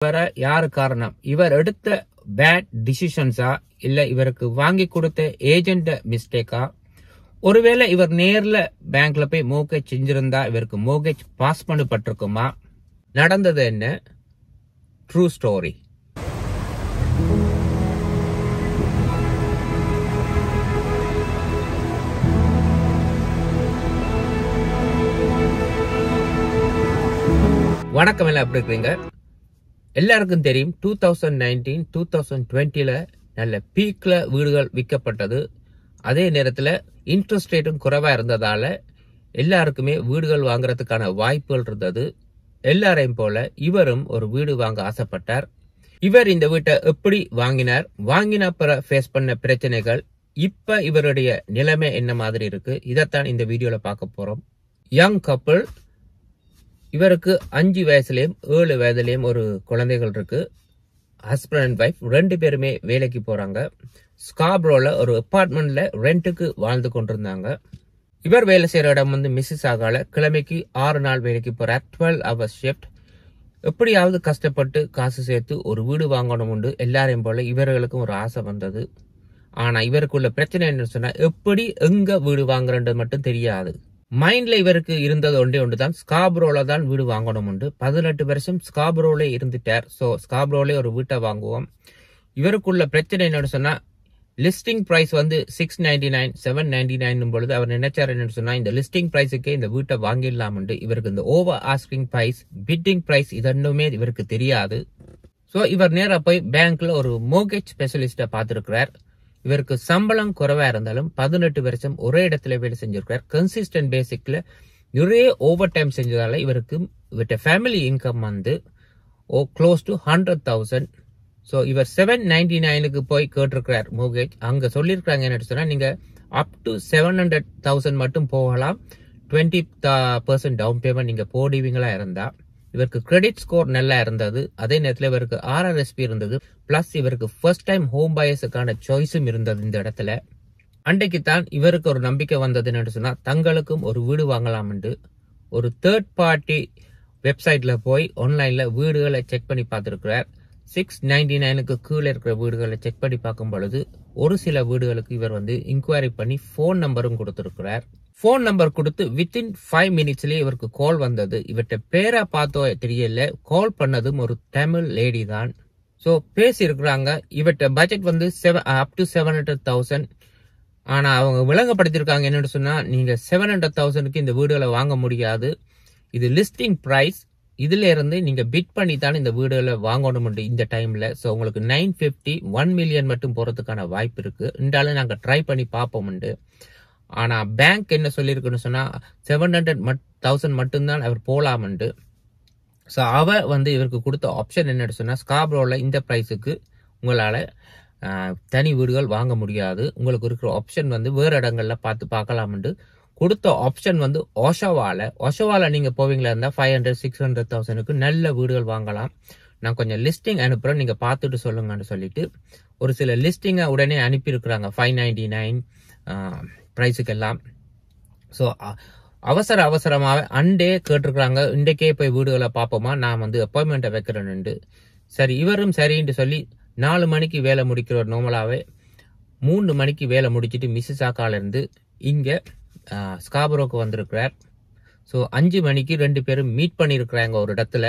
வர யாரு காரணம்? இவர் எடுத்த பேட் டிசிஷன்ஸா இல்ல இவருக்கு வாங்கி கொடுத்த ஏஜென்ட் மிஸ்டேக்கா? ஒருவேளை இவர் நேர்ல பேங்க்ல போய் மோர்கேஜ் செஞ்சிருந்தா இவருக்கு மோர்கேஜ் பாஸ் பண்ணப்பட்டிருக்குமா? நடந்தது என்ன? True story. வணக்கம், எல்லாம் எப்படி இருக்கிறீங்க? எல்லாருக்கும் தெரியும் 2019 2020ல நல்ல பீக்ல வீடுகள் விற்கப்பட்டது. அதே நேரத்தில் இன்ட்ரெஸ்ட் ரேட்டும் குறைவா இருந்ததால எல்லாருக்குமே வீடுகள் வாங்குறதுக்கான வாய்ப்புகள் இருந்தது. எல்லாரையும் போல இவரும் ஒரு வீடு வாங்க ஆசைப்பட்டார். இவர் இந்த வீட்டை எப்படி வாங்கினார், வாங்கின பிற ஃபேஸ் பண்ண பிரச்சனைகள், இப்ப இவருடைய நிலைமை என்ன மாதிரி இருக்கு, இதைத்தான் இந்த வீடியோல பார்க்க போறோம். யங் கப்பிள், இவருக்கு 5 வயசுலயும் 7 வயதுலயும் ஒரு குழந்தைகள் இருக்கு. ஹஸ்பண்ட் அண்ட் ஒய்ஃப் 2 பேருமே வேலைக்கு போறாங்க. ஸ்காப்ரோல ஒரு அபார்ட்மெண்ட்ல ரெண்டுக்கு வாழ்ந்து கொண்டிருந்தாங்க. இவர் வேலை செய்யற இடம் வந்து மிசிசாகால. கிழமைக்கு 6 நாள் வேலைக்கு போறார். 12 hours ஷிஃப்ட். எப்படியாவது கஷ்டப்பட்டு காசு சேர்த்து ஒரு வீடு வாங்கணும் உண்டு. எல்லாரையும் போல இவர்களுக்கும் ஒரு ஆசை வந்தது. ஆனா இவருக்குள்ள பிரச்சனை என்ன சொன்னா, எப்படி எங்க வீடு வாங்குறது மட்டும் தெரியாது. மைண்ட்ல இவருக்கு இருந்தது ஒன்றுதான், ஸ்காப்ரோல தான் வீடு வாங்கணும் உண்டு. 18 வருஷம் ஸ்காப்ரோல இருந்துட்டார். சோ ஸ்காப்ரோல ஒரு வீட்டை வாங்குவோம். இவருக்குள்ள பிரச்சனை என்னன்னு சொன்னா, லிஸ்டிங் பிரைஸ் வந்து 699 799 பொழுது அவர் நினைச்சார் என்னன்னு சொன்னா, இந்த லிஸ்டிங் பிரைஸுக்கே இந்த வீட்டை வாங்கிடலாம் உண்டு. இவருக்கு இந்த over asking price, bidding price இதென்னுமே இவருக்கு தெரியாது. சோ இவர் நேரா போய் பேங்க்ல ஒரு மோர்கேஜ் ஸ்பெஷலிஸ்ட பார்த்திருக்கிறார். இவருக்கு சம்பளம் குறைவா இருந்தாலும் 18 வருஷம் ஒரே இடத்துல வேலை செஞ்சிருக்கார். கன்சிஸ்டன்ட் பேசிக்ல நிறைய ஓவர் டைம் செஞ்சதால இவருக்கு ஃபேமிலி இன்கம் வந்து க்ளோஸ் டு 100,000. ஸோ இவர் 799க்கு போய் கேட்டிருக்கிறார் மோர்கேஜ். அங்க சொல்லியிருக்காங்க என்ன சொன்னா, நீங்க அப் டு 700,000 மட்டும் போகலாம், 20% டவுன் பேமெண்ட் நீங்க போடுவீங்களா இருந்தா. இவருக்கு கிரெடிட் ஸ்கோர் நல்லா இருந்தது. அதே நேரத்தில் இவருக்கு RRSP இருந்தது. பிளஸ் இவருக்கு ஃபர்ஸ்ட் டைம் ஹோம் பயர்ஸுக்கான சாய்ஸும் இருந்தது இந்த இடத்துல. அன்றைக்கு தான் இவருக்கு ஒரு நம்பிக்கை வந்தது என்னன்னு சொன்னா, தங்களுக்கும் ஒரு வீடு வாங்கலாம். ஒரு தேர்ட் பார்ட்டி வெப்சைட்ல போய் ஆன்லைன்ல வீடுகளை செக் பண்ணி பார்த்திருக்கிறார். 699க்கு கீழே இருக்கிற வீடுகளை செக் பண்ணி பார்க்கும் பொழுது ஒரு சில வீடுகளுக்கு இவர் வந்து இன்கொயரி பண்ணி போன் நம்பரும் கொடுத்திருக்கிறார். போன் நம்பர் கொடுத்து வித்தின் 5 மினிட்ஸ்லயே இவருக்கு கால் வந்தது. இவர்கிட்ட பேரை பார்த்தோ தெரியல, கால் பண்ணதும் ஒரு தமிழ் லேடி தான். சோ பேசி இருக்கிறாங்க. இவர்கிட்ட பட்ஜெட் வந்து அப் டு 700,000. ஆனா அவங்க விளங்கப்படுத்திருக்காங்க என்னன்னு சொன்னா, நீங்க 700,000க்கு இந்த வீடுகளை வாங்க முடியாது, இது லிஸ்டிங் பிரைஸ், இதுல இருந்து நீங்க பிட் பண்ணி தான் இந்த வீடுகளை வாங்கணும் இந்த டைம்ல. சோ உங்களுக்கு 950 1 மில்லியன் மட்டும் போறதுக்கான வாய்ப்பு இருக்கு. இந்தாலும் நாங்க ட்ரை பண்ணி பார்ப்போம். ஆனா பேங்க் என்ன சொல்லியிருக்குன்னு சொன்னா, 700,000 மட்டும்தான் அவர் போலாம். சோ அவர் வந்து இவருக்கு கொடுத்த ஆப்ஷன் என்னன்னு சொன்னா, ஸ்காப்ரோல இந்த பிரைஸுக்கு உங்களால தனி வீடுகள் வாங்க முடியாது, உங்களுக்கு இருக்கிற ஆப்ஷன் வந்து வேற இடங்கள்ல பார்த்து பார்க்கலாம். கொடுத்த ஆப்ஷன் வந்து ஒஷாவால நீங்க போவீங்களா இருந்தா 500,000-600,000க்கு நல்ல வீடுகள் வாங்கலாம். நான் கொஞ்சம் லிஸ்டிங் அனுப்புறேன், நீங்க பார்த்துட்டு சொல்லுங்கன்னு சொல்லிட்டு ஒரு சில லிஸ்டிங்கை உடனே அனுப்பி இருக்கிறாங்க 599 பிரைஸுக்கு எல்லாம். ஸோ அவசரமாக அண்டே கேட்டிருக்கிறாங்க, இன்றைக்கே போய் வீடுகளை பார்ப்போமா, நான் வந்து அப்பாயின்மெண்ட்டை வைக்கிறேன்னு. சரி, இவரும் சரின்னு சொல்லி 4 மணிக்கு வேலை முடிக்கிற நார்மலாவே 3 மணிக்கு வேலை முடிச்சுட்டு மிசிசாகால இருந்து இங்க ஸ்காபரோக்கு வந்திருக்கிறார். ஸோ 5 மணிக்கு 2 பேரும் மீட் பண்ணியிருக்கிறாங்க ஒரு இடத்துல.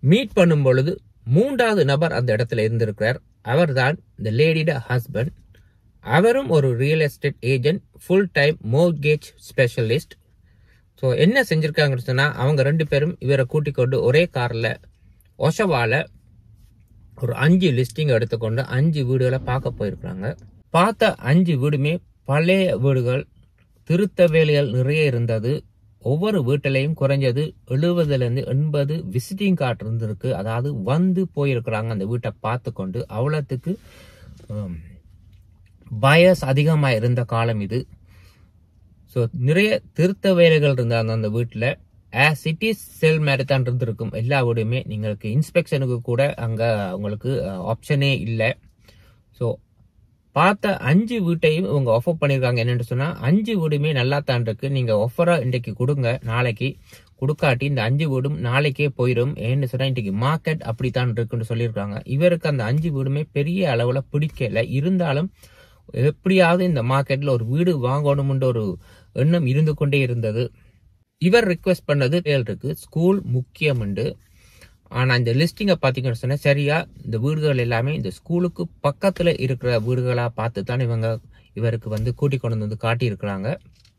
மீட் பண்ணும் பொழுது 3வது நபர் அந்த இடத்துல இருந்திருக்கிறார். அவர் தான் இந்த லேடியோட ஹஸ்பண்ட். அவரும் ஒரு real estate agent, full time mortgage specialist. So என்ன செஞ்சிருக்காங்கன்னு சொன்னா, அவங்க 2 பேரும் இவரை கூட்டிக் கொண்டு ஒரே கார்ல ஒஷவால ஒரு 5 லிஸ்டிங் எடுத்துக்கொண்டு 5 வீடுகளை பார்க்க போயிருக்காங்க. பார்த்த 5 வீடுமே பழைய வீடுகள், திருத்த வேலைகள் நிறைய இருந்தது. ஒவ்வொரு வீட்டிலையும் குறைஞ்சது 70-80 விசிட்டிங் கார்டு இருந்திருக்கு. அதாவது வந்து போயிருக்கிறாங்க அந்த வீட்டை பார்த்து கொண்டு. அவ்வளவுக்கு பயஸ் அதிகமா இருந்த காலம் இது. ஸோ நிறைய திருத்த வேலைகள் இருந்தாங்க அந்த வீட்டில். சிட்டி செல் மாதிரி தான் இருந்திருக்கும் எல்லா வீடுமே. நீங்களுக்கு இன்ஸ்பெக்ஷனுக்கு கூட அங்க உங்களுக்கு ஆப்ஷனே இல்லை. ஸோ பார்த்த 5 வீட்டையும் இவங்க ஆஃபர் பண்ணிருக்காங்க. என்னன்னு சொன்னா, 5 வீடுமே நல்லா தான் இருக்கு, நீங்க ஆஃபரா இன்றைக்கு கொடுங்க, நாளைக்கு கொடுக்காட்டி இந்த 5 வீடும் நாளைக்கே போயிடும். ஏன்னு சொன்னா இன்றைக்கு மார்க்கெட் அப்படித்தான் இருக்குன்னு சொல்லியிருக்காங்க. இவருக்கு அந்த 5 வீடுமே பெரிய அளவுல பிடிக்கல. இருந்தாலும் எப்படியாவது இந்த மார்க்கெட்ல ஒரு வீடு வாங்கணும்ன்ற ஒரு எண்ணம் இருந்து கொண்டே இருந்தது. இவர் ரிக்வெஸ்ட் பண்ணது இருக்கு, ஸ்கூல் முக்கியம் உண்டு. ஆனா இந்த லிஸ்டிங்கை பாத்தீங்கன்னு சொன்னா சரியா இந்த வீடுகள் எல்லாமே இந்த ஸ்கூலுக்கு பக்கத்துல இருக்கிற வீடுகளா பார்த்து தான் இவருக்கு வந்து கூட்டி கொண்டு வந்து காட்டி இருக்கிறாங்க.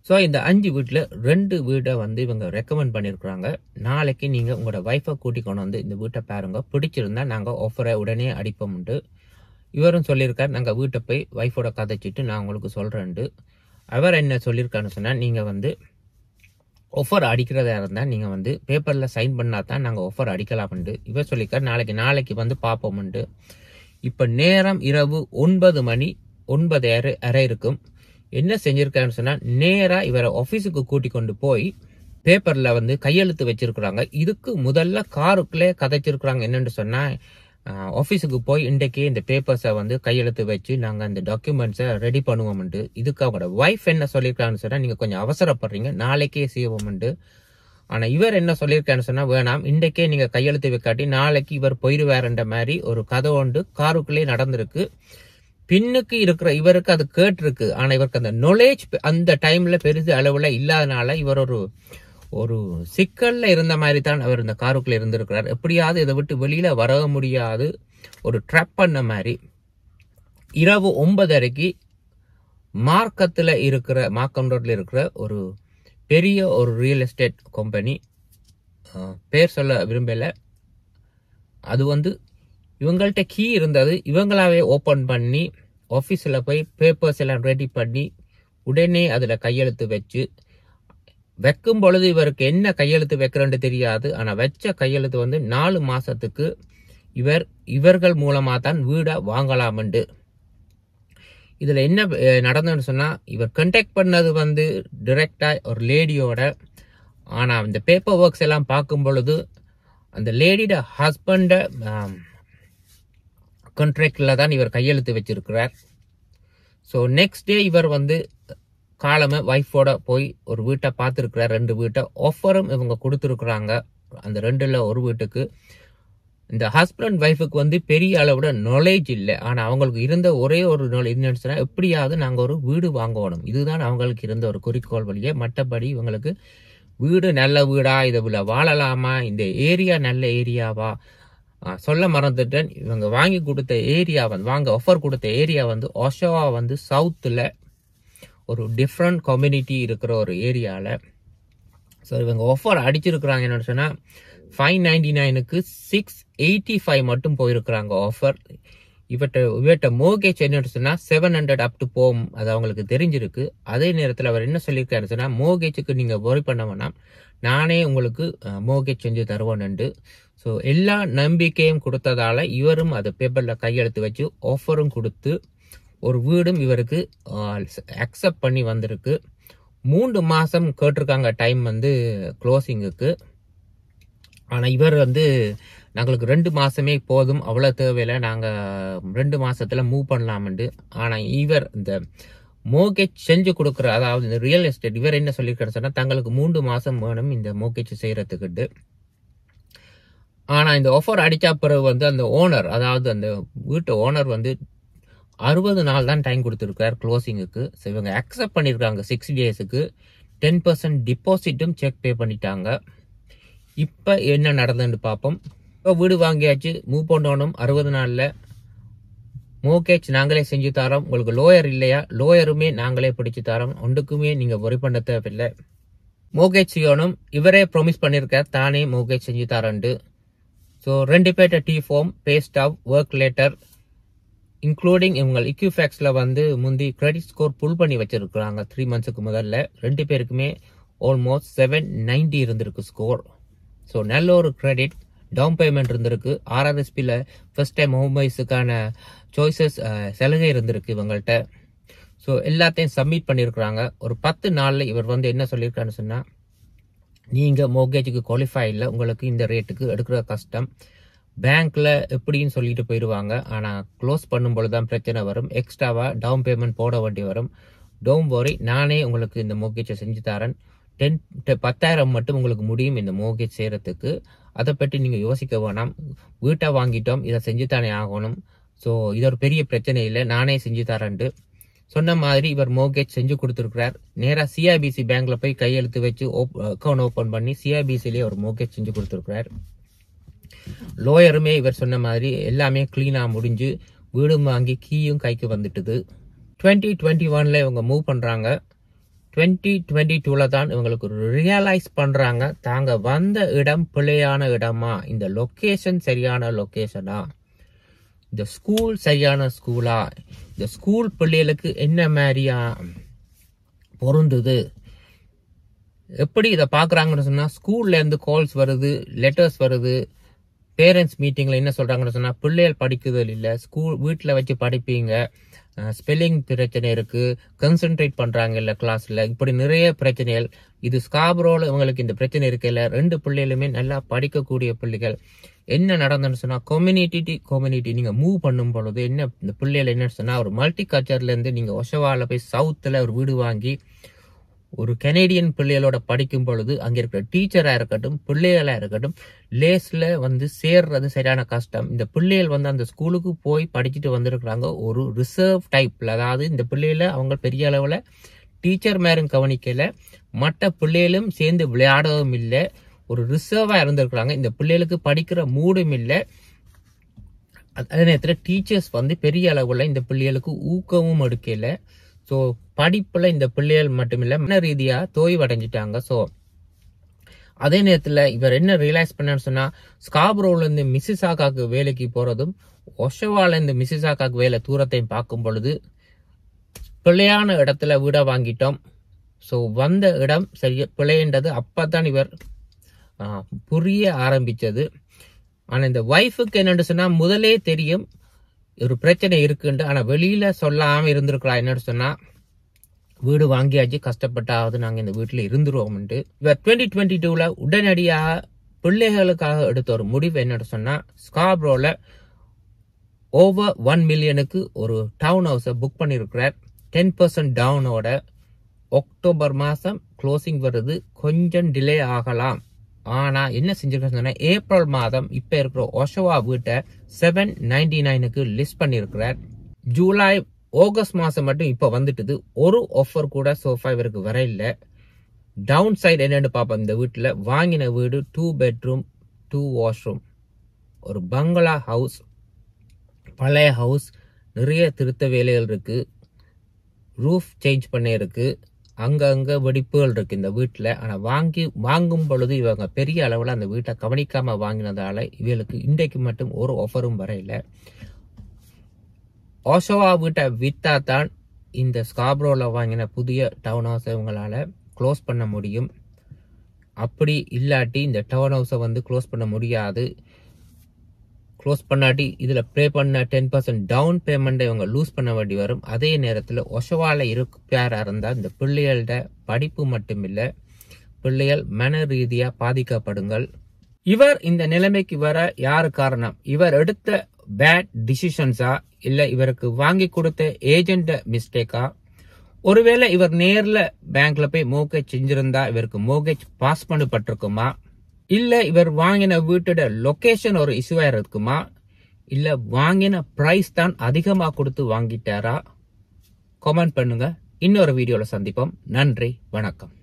ஸோ இந்த 5 வீட்டுல 2 வீடை வந்து இவங்க ரெக்கமெண்ட் பண்ணிருக்கிறாங்க. நாளைக்கு நீங்க உங்களோட வைஃபை கூட்டி கொண்டு வந்து இந்த வீட்டை பாருங்க, பிடிச்சிருந்தா நாங்க ஆஃபரை உடனே அடிப்போம். இவரும் சொல்லியிருக்காரு, நாங்க வீட்டை போய் வைஃபோட கதைச்சிட்டு நான் உங்களுக்கு சொல்றேன்ட்டு. அவர் என்ன சொல்லியிருக்காருன்னு சொன்னா, நீங்க வந்து ஆஃபர் அடிக்கிறதா இருந்தா நீங்க வந்து பேப்பர்ல சைன் பண்ணா தான் நாங்க ஆஃபர் அடிக்கலாம்ண்டு இவர் சொல்லியிருக்காரு. நாளைக்கு வந்து பார்ப்போம்ண்டு. இப்ப நேரம் இரவு 9 மணி 9:30 இருக்கும். என்ன செஞ்சிருக்காருன்னு சொன்னா, நேரா இவரை ஆபீஸுக்கு கூட்டி கொண்டு போய் பேப்பர்ல வந்து கையெழுத்து வச்சிருக்கிறாங்க. இதுக்கு முதல்ல காருக்குள்ளே கதைச்சிருக்கிறாங்க. என்னன்னு சொன்னா, ஆபீஸுக்கு போய் இன்றைக்கு இந்த பேப்பர்ஸை வந்து கையெழுத்து வச்சு நாங்க அந்த டாக்குமெண்ட்ஸை ரெடி பண்ணுவோம்ண்டு. இதுக்கு அவங்களோட வைஃப் என்ன சொல்லியிருக்காங்கன்னு சொன்னா, நீங்க கொஞ்சம் அவசரப்படுறீங்க, நாளைக்கே செய்வோம்ண்டு. ஆனா இவர் என்ன சொல்லியிருக்காருன்னு சொன்னா, வேணாம், இன்றைக்கே நீங்க கையெழுத்து வைக்காட்டி நாளைக்கு இவர் போயிடுவாருன்ற மாதிரி ஒரு கதை ஒன்று காருக்குள்ளே நடந்திருக்கு. பின்னுக்கு இருக்கிற இவருக்கு அது கேட்டிருக்கு. ஆனா இவருக்கு அந்த நாலேஜ் அந்த டைம்ல பெருசு அளவுல இல்லாதனால இவர் ஒரு சிக்கல்ல இருந்த மாதிரி தான் அவர் இந்த காருக்குள்ள இருந்திருக்கிறார். எப்படியாவது இதை விட்டு வெளியில வர முடியாது, ஒரு ட்ராப் பண்ண மாதிரி. இரவு 9:30 மார்க்கம் ரோட்ல இருக்கிற ஒரு பெரிய ஒரு ரியல் எஸ்டேட் கம்பெனி, பேர் சொல்ல விரும்பல, அது வந்து இவங்கள்ட்ட கீ இருந்தது. இவங்களாவே ஓபன் பண்ணி ஆபீஸ்ல போய் பேப்பர்ஸ் எல்லாம் ரெடி பண்ணி உடனே அதுல கையெழுத்து வச்சு வைக்கும் பொழுது இவருக்கு என்ன கையெழுத்து வைக்கிறேன்னு தெரியாது. ஆனா வச்ச கையெழுத்து வந்து 4 மாசத்துக்கு இவர்கள் மூலமா தான் வீடை வாங்கலாம்ண்டு. இதுல என்ன நடந்ததுன்னு சொன்னா, இவர் கண்டாக்ட் பண்ணது வந்து டைரக்டா ஒரு லேடியோட. ஆனா இந்த பேப்பர் ஒர்க்ஸ் எல்லாம் பார்க்கும் பொழுது அந்த லேடியோட ஹஸ்பண்ட கான்ட்ராக்ட்ல தான் இவர் கையெழுத்து வச்சிருக்கிறார். ஸோ நெக்ஸ்ட் டே இவர் வந்து காலமே வைஃபோட போய் ஒரு வீட்டை பார்த்துருக்கிறார். 2 வீட்டை ஆஃபரும் இவங்க கொடுத்துருக்குறாங்க. அந்த 2ல ஒரு வீட்டுக்கு இந்த ஹஸ்பண்ட் வைஃபுக்கு வந்து பெரிய அளவோட நாலேஜ் இல்லை. ஆனா அவங்களுக்கு இருந்த ஒரே ஒரு நாலேஜ் என்னன்னு சொன்னா, எப்படியாவது நாங்க ஒரு வீடு வாங்கணும், இதுதான் அவங்களுக்கு இருந்த ஒரு குறிக்கோள் வழியே. மற்றபடி இவங்களுக்கு வீடு நல்ல வீடா, இதை வாழலாமா, இந்த ஏரியா நல்ல ஏரியாவா சொல்ல மறந்துட்டேன். இவங்க வாங்கி கொடுத்த ஏரியா வந்து ஆஃபர் கொடுத்த ஏரியா வந்து ஒஷாவா வந்து சவுத்துல ஒரு டிஃப்ரெண்ட் கம்யூனிட்டி இருக்கிற ஒரு ஏரியால. ஸோ இவங்க ஆஃபர் அடிச்சிருக்கிறாங்க. என்னன்னு சொன்னா 599க்கு 685 மட்டும் போயிருக்கிறாங்க ஆஃபர். இவர்கிட்ட மோர்கேஜ் என்னன்னு சொன்னா 700 அப் டு போகும், அது அவங்களுக்கு தெரிஞ்சிருக்கு. அதே நேரத்தில் அவர் என்ன சொல்லியிருக்காரு சொன்னா, மோர்கேஜுக்கு நீங்க ஒரி பண்ண வேணாம், நானே உங்களுக்கு மோர்கேஜ் செஞ்சு தருவேன்ண்டு. ஸோ எல்லா நம்பிக்கையும் கொடுத்ததால இவரும் அதை பேப்பர்ல கையெழுத்து வச்சு ஆஃபரும் கொடுத்து ஒரு வீடும் இவருக்கு அக்செப்ட் பண்ணி வந்திருக்கு. 3 மாசம் கேட்டிருக்காங்க டைம் வந்து க்ளோசிங்குக்கு. ஆனா இவர் வந்து நாங்களுக்கு 2 மாசமே போதும், அவ்வளவு தேவையில்லை, நாங்க 2 மாசத்துல மூவ் பண்ணலாம்ண்டு. ஆனா இவர் இந்த மோர்கேஜ் செஞ்சு கொடுக்குற, அதாவது இந்த ரியல் எஸ்டேட், இவர் என்ன சொல்லியிருக்காரு சொன்னா, தங்களுக்கு 3 மாசம் வேணும் இந்த மோர்கேஜ் செய்யறதுக்கு. ஆனா இந்த ஆஃபர் அடிச்சா பிறகு வந்து அந்த ஓனர், அதாவது அந்த வீட்டு ஓனர் வந்து 60 நாள் தான் டைம் கொடுத்துருக்காரு க்ளோசிங்குக்கு. ஸோ இவங்க அக்செப்ட் பண்ணியிருக்காங்க 6 டேஸுக்கு. 10% டிபாசிட்டும் செக் பே பண்ணிட்டாங்க. இப்போ என்ன நடந்ததுன்னு பார்ப்போம். இப்போ வீடு வாங்கியாச்சு, மூவ் பண்ணணும். 60 நாள்ல மோர்கேஜ் நாங்களே செஞ்சு தரோம். உங்களுக்கு லோயர் இல்லையா, லோயருமே நாங்களே பிடிச்சு தரோம், ஒன்றுக்குமே நீங்க ஒரி பண்ண தேவையில்லை. மோர்கேஜ் செய்யணும், இவரே ப்ராமிஸ் பண்ணியிருக்கார் தானே மோர்கேஜ் செஞ்சு தரேன்ட்டு. ஸோ 2 பேர்ட்ட டி ஃபார்ம், பே ஸ்டாப், ஒர்க் லெட்டர், இன்க்ளூடிங் இவங்க இக்யூஃபேக்ஸ்ல வந்து முந்தி கிரெடிட் ஸ்கோர் புல் பண்ணி வச்சிருக்காங்க 3 மந்த்ஸுக்கு முதல்ல. 2 பேருக்குமே ஆல்மோஸ்ட் 790 இருந்திருக்கு ஸ்கோர். ஸோ நல்ல ஒரு கிரெடிட். டவுன் பேமெண்ட் இருந்திருக்கு. RRSPல ஃபர்ஸ்ட் டைம் ஹோம் பைஸுக்கான சாய்ஸஸ் சலுகை இருந்திருக்கு இவங்கள்ட்ட. ஸோ எல்லாத்தையும் சப்மிட் பண்ணியிருக்கிறாங்க. ஒரு 10 நாள்ல இவர் வந்து என்ன சொல்லியிருக்காருன்னு சொன்னா, நீங்க மோர்கேஜுக்கு குவாலிஃபை இல்லை, உங்களுக்கு இந்த ரேட்டுக்கு எடுக்கிற கஷ்டம், பேங்க்ல எப்படின்னு சொல்லிட்டு போயிடுவாங்க. ஆனா க்ளோஸ் பண்ணும்போது தான் பிரச்சனை வரும், எக்ஸ்ட்ராவா டவுன் பேமெண்ட் போட வேண்டி வரும். டோன்ட் வரி, நானே உங்களுக்கு இந்த மோர்கேஜை செஞ்சு தரேன், 10,000 மட்டும் உங்களுக்கு முடியும் இந்த மோர்கேஜ் செய்யறதுக்கு. அதை பற்றி நீங்க யோசிக்க வேணாம். வீட்டை வாங்கிட்டோம், இதை செஞ்சு தானே ஆகணும். ஸோ இது ஒரு பெரிய பிரச்சனை இல்லை, நானே செஞ்சு தரேன்ட்டு சொன்ன மாதிரி இவர் மோர்கேஜ் செஞ்சு கொடுத்துருக்கிறார். நேராக சிஐபிசி பேங்க்ல போய் கையெழுத்து வச்சு அக்கௌண்ட் ஓபன் பண்ணி சிஐபிசிலேயே ஒரு மோர்கேஜ் செஞ்சு கொடுத்துருக்கிறார். லோயருமே இவர் சொன்ன மாதிரி எல்லாமே கிளீனா முடிஞ்சு வீடு வாங்கி கீயும் கைக்கு வந்துட்டுது. 2021 இவங்க மூவ் பண்றாங்க. 2022 தான் இவங்களுக்கு ரியலைஸ் பண்றாங்க தாங்க வந்த இடம் பிழையான இடமா, இந்த லொகேஷன் சரியான லொகேஷனா, இந்த ஸ்கூல் சரியான ஸ்கூலா, இந்த ஸ்கூல் பிள்ளைகளுக்கு என்ன மாதிரியா பொருந்துது. எப்படி இதை பாக்குறாங்கன்னு சொன்னா, ஸ்கூல்ல இருந்து கால்ஸ் வருது, லெட்டர்ஸ் வருது. பேரண்ட்ஸ் மீட்டிங்ல என்ன சொல்றாங்கன்னு சொன்னா, பிள்ளைகள் படிக்குதல் இல்ல, ஸ்கூல் வீட்டுல வச்சு படிப்பீங்க, ஸ்பெல்லிங் பிரச்சனை இருக்கு, கான்சென்ட்ரேட் பண்றாங்க இல்ல கிளாஸ்ல, இப்படி நிறைய பிரச்சனைகள். இது ஸ்காபரோல இவங்களுக்கு இந்த பிரச்சனை இருக்குல்ல. 2 பிள்ளைகளுமே நல்லா படிக்கக்கூடிய பிள்ளைகள். என்ன நடந்ததுன்னு சொன்னா, கம்யூனிட்டி நீங்க மூவ் பண்ணும் பொழுது என்ன இந்த பிள்ளைகள் என்ன சொன்னா, ஒரு மல்டி கல்ச்சர்ல இருந்து நீங்க ஒஷவால போய் சவுத்துல ஒரு வீடு வாங்கி ஒரு கனேடியன் பிள்ளைகளோட படிக்கும் பொழுது அங்க இருக்கிற டீச்சரா இருக்கட்டும் பிள்ளைகளா இருக்கட்டும் லேஸ்ல சேர்றது சரியான கஷ்டம். இந்த பிள்ளைகள் அந்த ஸ்கூலுக்கு போய் படிச்சுட்டு வந்திருக்கிறாங்க ஒரு ரிசர்வ் டைப்ல. அதாவது இந்த பிள்ளைகளை அவங்க பெரிய அளவுல டீச்சர் மேரும் கவனிக்கல, மற்ற பிள்ளைகளும் சேர்ந்து விளையாடவும் இல்லை, ஒரு ரிசர்வா இருந்திருக்கிறாங்க. இந்த பிள்ளைகளுக்கு படிக்கிற மூடும் இல்லை. அதே நேரத்தில் டீச்சர்ஸ் பெரிய அளவுல இந்த பிள்ளைகளுக்கு ஊக்கமும் எடுக்கல. ஸோ படிப்புல இந்த பிள்ளைகள் மட்டுமில்ல மன ரீதியா தோய்வடைஞ்சிட்டாங்க. ஸோ அதே நேரத்தில் இவர் என்ன ரியலைஸ் பண்ணான்னு சொன்னா, ஸ்காபரோல இருந்து மிசிசாகாக்கு வேலைக்கு போறதும் ஒஷவால இருந்து மிசிசாகாக்கு வேலை தூரத்தையும் பார்க்கும் பொழுது பிள்ளையான இடத்துல வீட வாங்கிட்டோம். ஸோ வந்த இடம் சரியா பிள்ளைன்றது அப்பதான் இவர் புரிய ஆரம்பிச்சது. ஆனா இந்த ஒய்ஃபுக்கு என்னன்னு சொன்னா, முதலே தெரியும் ஒரு பிரச்சனை இருக்குன்ட்டு, ஆனா வெளியில சொல்லாம இருந்திருக்கிறா. என்னன்னு சொன்னா, வீடு வாங்கியாச்சு, கஷ்டப்பட்டாவது நாங்க இந்த வீட்டுல இருந்துருவோம்ட்டு. இவர் 2022 உடனடியாக பிள்ளைகளுக்காக எடுத்த ஒரு முடிவு என்னன்னு சொன்னா, ஸ்காபரோல ஓவர் 1 மில்லியனுக்கு ஒரு டவுன் ஹவுஸை புக் பண்ணிருக்கிறார். 10% டவுனோட. அக்டோபர் மாசம் க்ளோசிங் வருது, கொஞ்சம் டிலே ஆகலாம். ஆனா என்ன செஞ்சிருக்க, ஏப்ரல் மாதம் இப்ப இருக்கிற ஒஷவா வீட்டை 799க்கு லிஸ்ட் பண்ணிருக்கிறார். ஜூலை ஆகஸ்ட் மாசம் மட்டும் இப்ப வந்துட்டுது. ஒரு ஆஃபர் கூட சோஃபா இவருக்கு வர இல்ல. டவுன் சைடு என்னன்னு பாப்போம். இந்த வீட்டுல வாங்கின வீடு 2 பெட்ரூம் 2 வாஷ்ரூம், ஒரு பங்களா ஹவுஸ், பழைய ஹவுஸ், நிறைய திருத்த வேலைகள் இருக்கு, ரூஃப் சேஞ்ச் பண்ண இருக்கு, அங்கங்க வெடிப்புகள் இருக்கு இந்த வீட்டுல. ஆனா வாங்கும் பொழுது இவங்க பெரிய அளவுல அந்த வீட்டை கவனிக்காம வாங்கினதால இவங்களுக்கு இன்றைக்கு மட்டும் ஒரு ஆஃபரும் வரையில. ஓஷோவா வீட்டை வித்தா தான் இந்த ஸ்காபரோல வாங்கின புதிய டவுன் ஹவுஸ் இவங்களால க்ளோஸ் பண்ண முடியும். அப்படி இல்லாட்டி இந்த டவுன் ஹவுஸை க்ளோஸ் பண்ண முடியாது. க்ளோஸ் பண்ணாட்டி இதுல பே பண்ண 10% டவுன் பேமெண்ட் இவங்க லூஸ் பண்ண வேண்டி வரும். அதே நேரத்தில் ஒஷவால இருப்பாரா இருந்தா இந்த பிள்ளைகளோட படிப்பு மட்டுமில்ல, பிள்ளைகள் மன ரீதியா பாதிக்கப்படுங்கள். இவர் இந்த நிலைமைக்கு வர யாரு காரணம்? இவர் எடுத்த பேட் டிசிஷன்ஸா, இல்ல இவருக்கு வாங்கி கொடுத்த ஏஜென்ட் மிஸ்டேக்கா? ஒருவேளை இவர் நேர்ல பேங்க்ல போய் மோர்கேஜ் செஞ்சிருந்தா இவருக்கு மோர்கேஜ் பாஸ் பண்ணப்பட்டிருக்குமா? இல்ல இவர் வாங்கின வீட்டோட லொகேஷன் ஒரு இஷ்யூவா இருக்குமா? இல்ல வாங்கின பிரைஸ் தான் அதிகமா கொடுத்து வாங்கிட்டாரா? கமெண்ட் பண்ணுங்க. இன்னொரு வீடியோல சந்திப்போம். நன்றி, வணக்கம்.